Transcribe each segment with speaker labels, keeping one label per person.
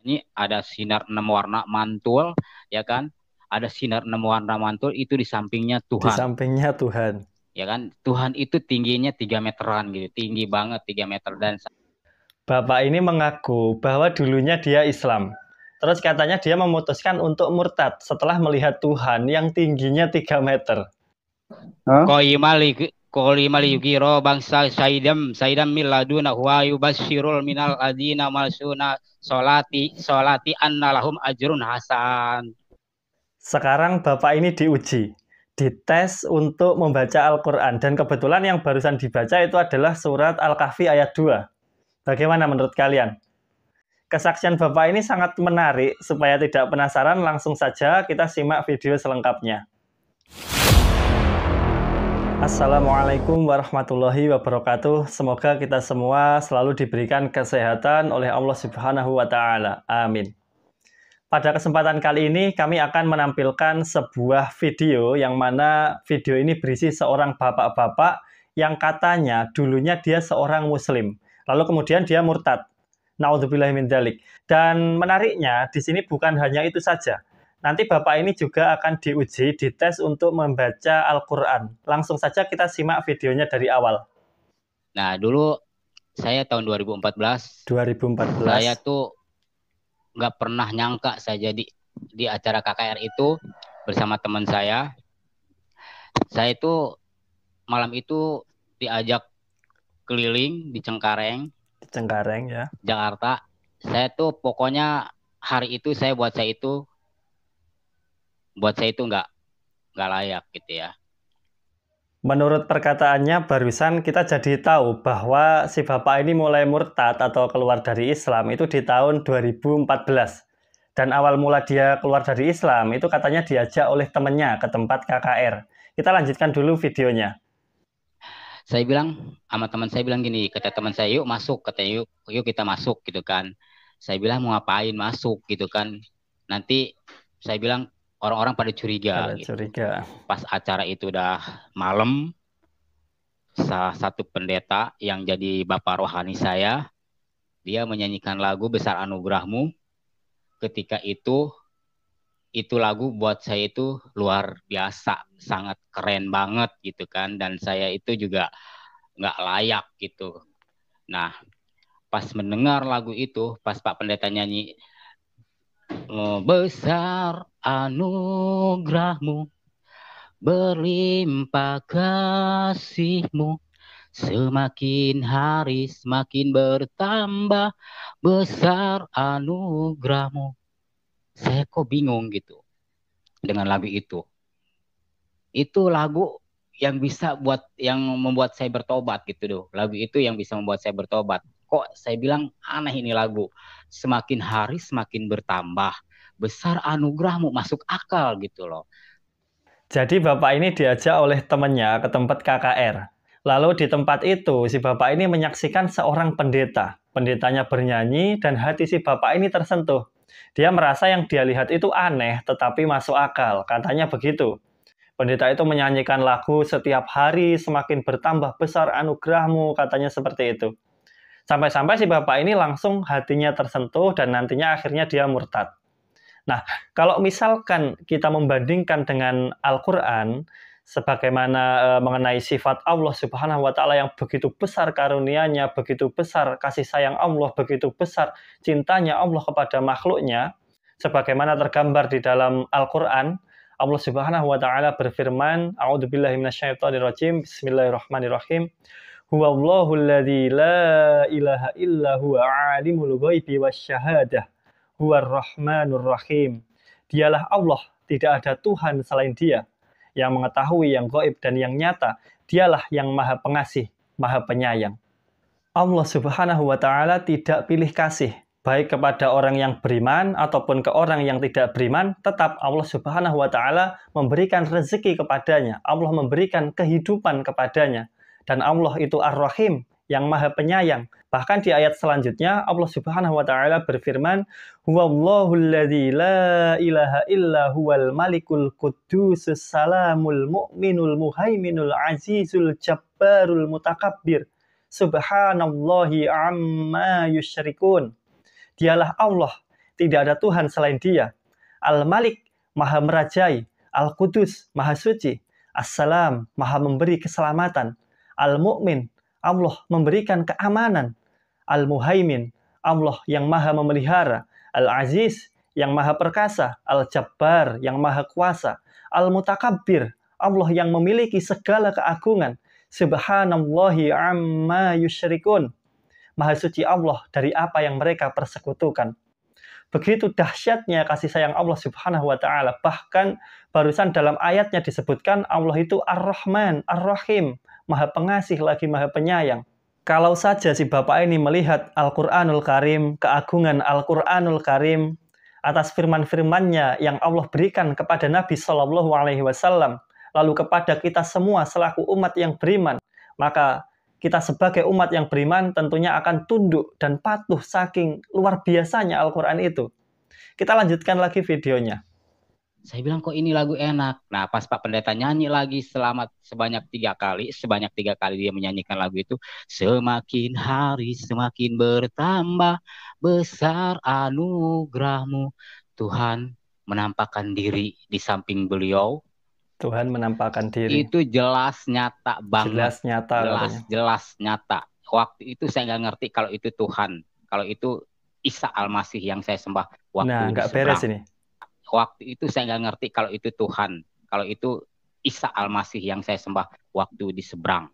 Speaker 1: ini ada sinar 6 warna mantul, ya kan? Ada sinar 6 warna mantul itu di sampingnya
Speaker 2: Di
Speaker 1: Tuhan,
Speaker 2: sampingnya Tuhan.
Speaker 1: ya kan? Tuhan itu tingginya 3 meteran gitu, tinggi banget 3 meter dan
Speaker 2: Bapak ini mengaku bahwa dulunya dia Islam. Terus katanya dia memutuskan untuk murtad setelah melihat Tuhan yang tingginya 3 meter. Hah?
Speaker 1: Koi mali yukiro bangsa saidam miladuna huwa yubashirul minal adina malsuna solati anna lahum ajrun hasan.
Speaker 2: Sekarang Bapak ini diuji, dites untuk membaca Al-Quran. Dan kebetulan yang barusan dibaca itu adalah surat Al-Kahfi ayat 2. Bagaimana menurut kalian? Kesaksian Bapak ini sangat menarik. Supaya tidak penasaran, langsung saja kita simak video selengkapnya. Assalamualaikum warahmatullahi wabarakatuh. Semoga kita semua selalu diberikan kesehatan oleh Allah Subhanahu wa Ta'ala. Amin. Pada kesempatan kali ini kami akan menampilkan sebuah video yang mana video ini berisi seorang bapak-bapak yang katanya dulunya dia seorang muslim. Lalu kemudian dia murtad. Naudzubillahi min dzalik. Dan menariknya di sini bukan hanya itu saja. Nanti Bapak ini juga akan diuji, dites untuk membaca Al-Quran. Langsung saja kita simak videonya dari awal.
Speaker 1: Nah, dulu saya tahun 2014, saya tuh nggak pernah nyangka saya jadi di acara KKR itu bersama teman saya. Saya itu malam itu diajak keliling di Cengkareng.
Speaker 2: Di Cengkareng ya.
Speaker 1: Jakarta. Saya tuh pokoknya hari itu buat saya itu nggak layak gitu ya.
Speaker 2: Menurut perkataannya barusan kita jadi tahu bahwa si bapak ini mulai murtad atau keluar dari Islam itu di tahun 2014. Dan awal mula dia keluar dari Islam itu katanya diajak oleh temannya ke tempat KKR. Kita lanjutkan dulu videonya.
Speaker 1: Saya bilang sama teman saya bilang gini, kata teman saya yuk masuk, katanya yuk kita masuk gitu kan. Saya bilang mau ngapain masuk gitu kan. Nanti saya bilang orang-orang pada curiga gitu. Pas acara itu udah malam, salah satu pendeta yang jadi bapak rohani saya, dia menyanyikan lagu Besar Anugerahmu. Ketika itu lagu buat saya itu luar biasa, sangat keren banget gitu kan. Dan saya itu juga nggak layak gitu. Nah, pas mendengar lagu itu, pas Pak Pendeta nyanyi, besar anugerahmu, berlimpah kasihmu, semakin hari semakin bertambah, besar anugerahmu. Saya kok bingung gitu dengan lagu itu. Itu lagu yang membuat saya bertobat gitu loh. Lagu itu yang bisa membuat saya bertobat. Kok saya bilang aneh ini lagu. Semakin hari semakin bertambah. Besar anugerahmu, masuk akal gitu loh.
Speaker 2: Jadi bapak ini diajak oleh temannya ke tempat KKR. Lalu di tempat itu si bapak ini menyaksikan seorang pendeta. Pendetanya bernyanyi dan hati si bapak ini tersentuh. Dia merasa yang dia lihat itu aneh tetapi masuk akal. Katanya begitu. Pendeta itu menyanyikan lagu setiap hari semakin bertambah besar anugerahmu, katanya seperti itu. Sampai-sampai si bapak ini langsung hatinya tersentuh dan nantinya akhirnya dia murtad. Nah, kalau misalkan kita membandingkan dengan Al-Quran, sebagaimana mengenai sifat Allah Subhanahu wa Ta'ala yang begitu besar karunia-Nya, begitu besar kasih sayang Allah, begitu besar cintanya Allah kepada makhluknya, sebagaimana tergambar di dalam Al-Quran, Allah Subhanahu wa Ta'ala berfirman, A'udzubillahi minasyaitonirrajim, Bismillahirrahmanirrahim. Huwallahu alladzi la ilaha illa huwa alimul ghaibi wasyahadah. Huwar Rahmanur Rahim. Dialah Allah, tidak ada Tuhan selain Dia yang mengetahui yang gaib dan yang nyata. Dialah yang Maha Pengasih, Maha Penyayang. Allah Subhanahu wa Ta'ala tidak pilih kasih baik kepada orang yang beriman ataupun ke orang yang tidak beriman, tetap Allah Subhanahu wa Ta'ala memberikan rezeki kepadanya. Allah memberikan kehidupan kepadanya. Dan Allah itu Ar-Rahim, yang Maha Penyayang. Bahkan di ayat selanjutnya Allah Subhanahu wa Ta'ala berfirman, Huwallahu alladzi la ilaha illa huwal malikul quddusus salamul mu'minul muhaiminul azizul jabbarul mutakabbir. Subhanallahi amma yusyrikun. Dialah Allah tidak ada Tuhan selain Dia. Al-Malik, Maha merajai. Al-Qudus, Maha suci. As-Salam, Maha memberi keselamatan. Al-Mu'min, Allah memberikan keamanan. Al-Muhaimin, Allah yang Maha memelihara. Al-Aziz, yang Maha perkasa. Al-Jabbar, yang Maha kuasa. Al-Mutakabbir, Allah yang memiliki segala keagungan. Subhanallahi amma yusyrikun. Maha suci Allah dari apa yang mereka persekutukan. Begitu dahsyatnya kasih sayang Allah Subhanahu wa Ta'ala. Bahkan barusan dalam ayatnya disebutkan Allah itu Ar-Rahman, Ar-Rahim, Maha Pengasih lagi Maha Penyayang. Kalau saja si Bapak ini melihat Al-Quranul Karim, keagungan Al-Quranul Karim, atas firman-firmannya yang Allah berikan kepada Nabi Shallallahu Alaihi Wasallam, lalu kepada kita semua selaku umat yang beriman, maka kita sebagai umat yang beriman tentunya akan tunduk dan patuh saking luar biasanya Al-Quran itu. Kita lanjutkan lagi videonya.
Speaker 1: Saya bilang kok ini lagu enak. Nah pas Pak Pendeta nyanyi lagi sebanyak 3 kali dia menyanyikan lagu itu. Semakin hari semakin bertambah besar anugerahmu. Tuhan menampakkan diri di samping beliau.
Speaker 2: Tuhan menampakkan diri.
Speaker 1: Itu jelas nyata banget. Jelas nyata. Waktu itu saya nggak ngerti kalau itu Tuhan. Kalau itu Isa Al-Masih yang saya sembah waktu di
Speaker 2: nggak
Speaker 1: seberang.
Speaker 2: Beres ini.
Speaker 1: Waktu itu saya nggak ngerti kalau itu Tuhan. Kalau itu Isa Al-Masih yang saya sembah waktu di seberang.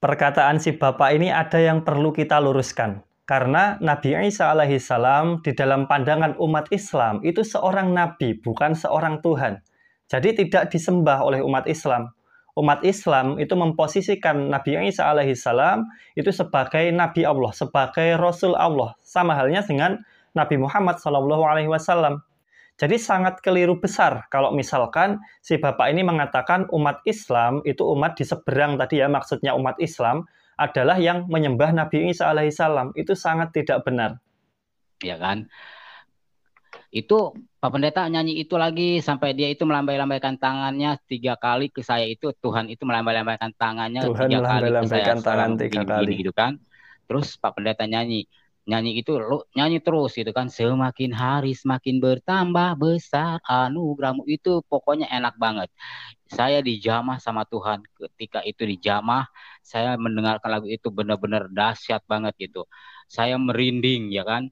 Speaker 2: Perkataan si Bapak ini ada yang perlu kita luruskan. Karena Nabi Isa alaihissalam di dalam pandangan umat Islam itu seorang nabi, bukan seorang Tuhan. Jadi tidak disembah oleh umat Islam. Umat Islam itu memposisikan Nabi Isa alaihissalam itu sebagai Nabi Allah, sebagai Rasul Allah. Sama halnya dengan Nabi Muhammad SAW. Jadi sangat keliru besar kalau misalkan si Bapak ini mengatakan umat Islam itu umat di seberang tadi ya, maksudnya umat Islam adalah yang menyembah Nabi Isa alaihissalam. Itu sangat tidak benar.
Speaker 1: Ya kan? Itu Pak Pendeta nyanyi itu lagi sampai dia itu melambai-lambaikan tangannya 3 kali ke saya itu. Tuhan itu melambai-lambaikan tangannya 3 kali ke saya.
Speaker 2: Tangan 3 kali
Speaker 1: gitu kan. Terus Pak Pendeta nyanyi itu nyanyi terus gitu kan. Semakin hari semakin bertambah besar anugerahmu. Itu pokoknya enak banget. Saya dijamah sama Tuhan. Ketika itu dijamah, saya mendengarkan lagu itu benar-benar dahsyat banget gitu. Saya merinding ya kan.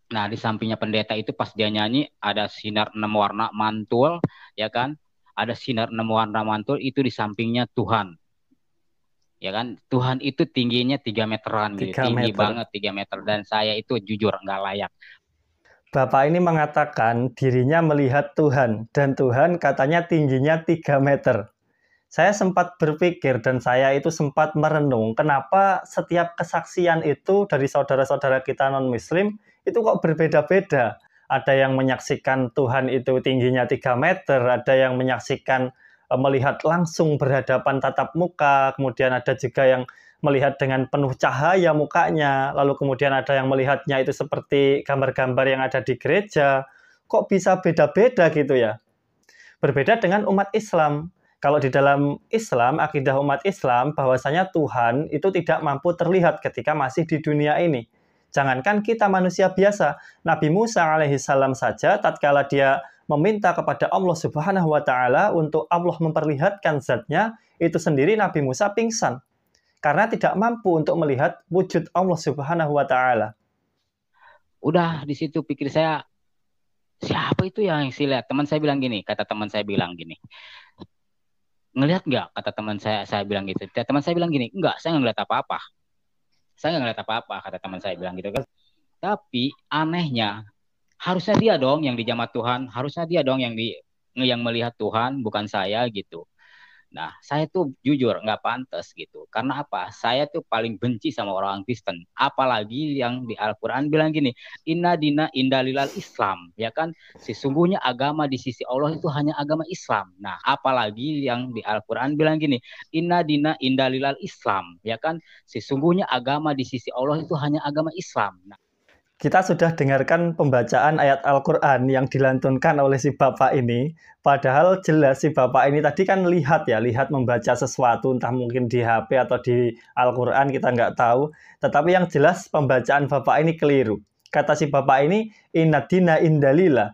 Speaker 1: Nah di sampingnya pendeta itu pas dia nyanyi ada sinar 6 warna mantul ya kan. Ada sinar 6 warna mantul itu di sampingnya Tuhan. Ya kan, Tuhan itu tingginya 3 meteran gitu. Tinggi banget 3 meter dan saya itu jujur nggak layak.
Speaker 2: Bapak ini mengatakan dirinya melihat Tuhan dan Tuhan katanya tingginya 3 meter. Saya sempat berpikir dan saya itu sempat merenung kenapa setiap kesaksian itu dari saudara-saudara kita non-muslim itu kok berbeda-beda. Ada yang menyaksikan Tuhan itu tingginya 3 meter, ada yang menyaksikan melihat langsung berhadapan tatap muka, kemudian ada juga yang melihat dengan penuh cahaya mukanya, lalu kemudian ada yang melihatnya itu seperti gambar-gambar yang ada di gereja. Kok bisa beda-beda gitu ya? Berbeda dengan umat Islam. Kalau di dalam Islam, akidah umat Islam, bahwasanya Tuhan itu tidak mampu terlihat ketika masih di dunia ini. Jangankan kita manusia biasa, Nabi Musa alaihissalam saja, tatkala dia meminta kepada Allah Subhanahu wa Ta'ala untuk Allah memperlihatkan zatnya, itu sendiri Nabi Musa pingsan. Karena tidak mampu untuk melihat wujud Allah Subhanahu wa Ta'ala.
Speaker 1: Udah di situ pikir saya, siapa itu yang saya lihat? Teman saya bilang gini, kata teman saya bilang gini. Ngelihat nggak? Kata teman saya bilang gitu. Teman saya bilang gini, enggak, saya nggak ngeliat apa-apa. Saya nggak ngeliat apa-apa, kata teman saya bilang gitu kan. Tapi anehnya, harusnya dia dong yang dijamah Tuhan, harusnya dia dong yang melihat Tuhan, bukan saya gitu. Nah, saya tuh jujur nggak pantas gitu. Karena apa? Saya tuh paling benci sama orang Kristen. Apalagi yang di Al-Quran bilang gini, Inna dina indalilal Islam. Ya kan? Sesungguhnya agama di sisi Allah itu hanya agama Islam. Nah, apalagi yang di Al-Quran bilang gini, Inna dina indalilal Islam. Ya kan? Sesungguhnya agama di sisi Allah itu hanya agama Islam. Nah,
Speaker 2: kita sudah dengarkan pembacaan ayat Al-Quran yang dilantunkan oleh si Bapak ini. Padahal jelas si Bapak ini tadi kan lihat membaca sesuatu, entah mungkin di HP atau di Al-Quran, kita nggak tahu. Tetapi yang jelas pembacaan Bapak ini keliru. Kata si bapak ini, inna dina indalillah.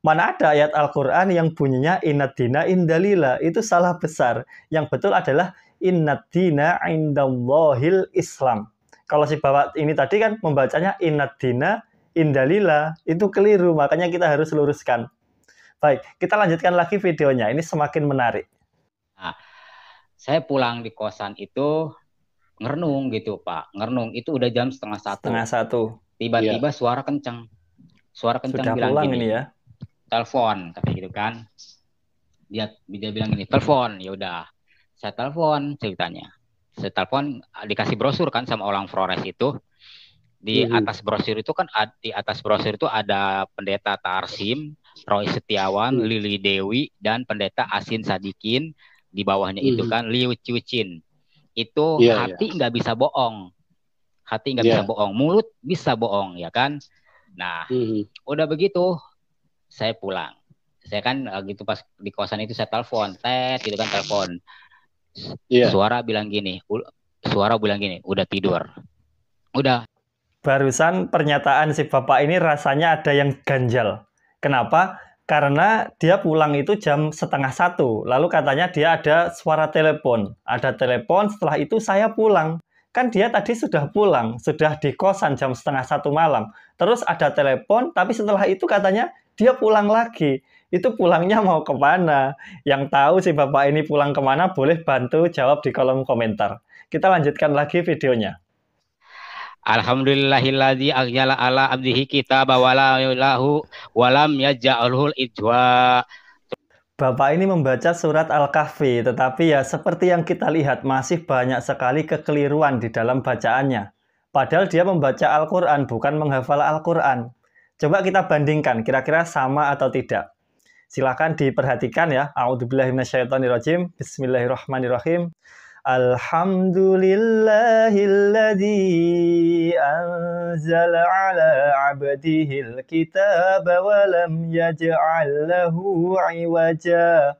Speaker 2: Mana ada ayat Al-Quran yang bunyinya inna dina indalillah. Itu salah besar. Yang betul adalah inna dina indallahil Islam. Kalau si bapak ini tadi kan membacanya inna dina indalillah. Itu keliru, makanya kita harus luruskan. Baik, kita lanjutkan lagi videonya. Ini semakin menarik.
Speaker 1: Nah, saya pulang di kosan itu ngerenung gitu Pak. Ngerenung itu udah jam 1:30.
Speaker 2: 1:30.
Speaker 1: Tiba-tiba suara kencang. Suara kencang
Speaker 2: Sudah
Speaker 1: bilang
Speaker 2: pulang
Speaker 1: gini,
Speaker 2: ini ya.
Speaker 1: telepon, kata gitu kan. Dia bilang gini, telepon. Ya udah, saya telepon ceritanya. Saya telepon, dikasih brosur kan sama orang Flores itu. Di atas brosur itu kan, di atas brosur itu ada Pendeta Tarsim, Roy Setiawan, Lili Dewi, dan Pendeta Asin Sadikin. Di bawahnya itu kan Liu Cucin. Itu hati nggak bisa bohong. Hati nggak bisa bohong. Mulut bisa bohong, ya kan? Nah, udah begitu, saya pulang. Saya kan gitu pas di kosan itu saya telepon, gitu kan telepon. Suara bilang gini, udah tidur. Udah.
Speaker 2: Barusan pernyataan si bapak ini rasanya ada yang ganjal. Kenapa? Karena dia pulang itu jam 1:30. Lalu katanya dia ada suara telepon. Ada telepon, setelah itu saya pulang. Kan dia tadi sudah pulang, sudah di kosan jam 1:30 malam. Terus ada telepon, tapi setelah itu katanya dia pulang lagi. Itu pulangnya mau kemana? Yang tahu si bapak ini pulang kemana boleh bantu jawab di kolom komentar. Kita lanjutkan lagi videonya.
Speaker 1: Alhamdulillahilladzi aghjala ala abdihi kitaba walam yaj'alhul ijwa.
Speaker 2: Bapak ini membaca surat Al-Kahfi, tetapi ya seperti yang kita lihat masih banyak sekali kekeliruan di dalam bacaannya. Padahal dia membaca Al-Quran, bukan menghafal Al-Quran. Coba kita bandingkan, kira-kira sama atau tidak. Silakan diperhatikan ya. A'udzubillahi minasyaitonirrajim. Bismillahirrahmanirrahim. Alhamdulillahilladzi anzala ala abdihil kitaba wa lam yaj'al lahu iwaja.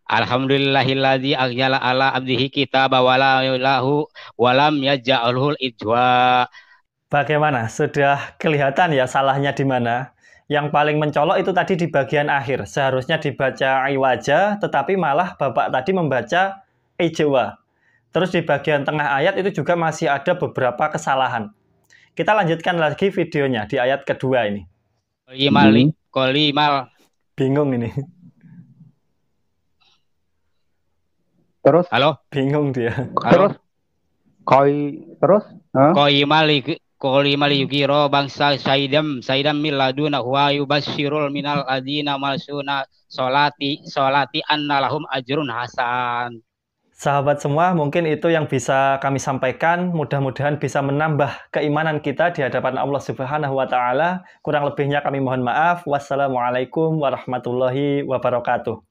Speaker 1: Alhamdulillahilladzi aghjala ala abdihi kitaba walam yaj'alhul ijwa.
Speaker 2: Bagaimana? Sudah kelihatan ya salahnya di mana? Yang paling mencolok itu tadi di bagian akhir. Seharusnya dibaca iwaja, tetapi malah Bapak tadi membaca ijwa. Terus di bagian tengah ayat itu juga masih ada beberapa kesalahan. Kita lanjutkan lagi videonya di ayat kedua ini.
Speaker 1: Kolimal.
Speaker 2: Bingung ini.
Speaker 3: Terus?
Speaker 1: Halo?
Speaker 2: Bingung dia.
Speaker 3: Terus? Terus?
Speaker 1: Kolimal yukiro bangsa saidam miladuna huwa yubasyirul minal adzina masuna solati anna lahum ajrun hasan.
Speaker 2: Sahabat semua, mungkin itu yang bisa kami sampaikan. Mudah-mudahan bisa menambah keimanan kita di hadapan Allah Subhanahu wa Ta'ala. Kurang lebihnya kami mohon maaf. Wassalamualaikum warahmatullahi wabarakatuh.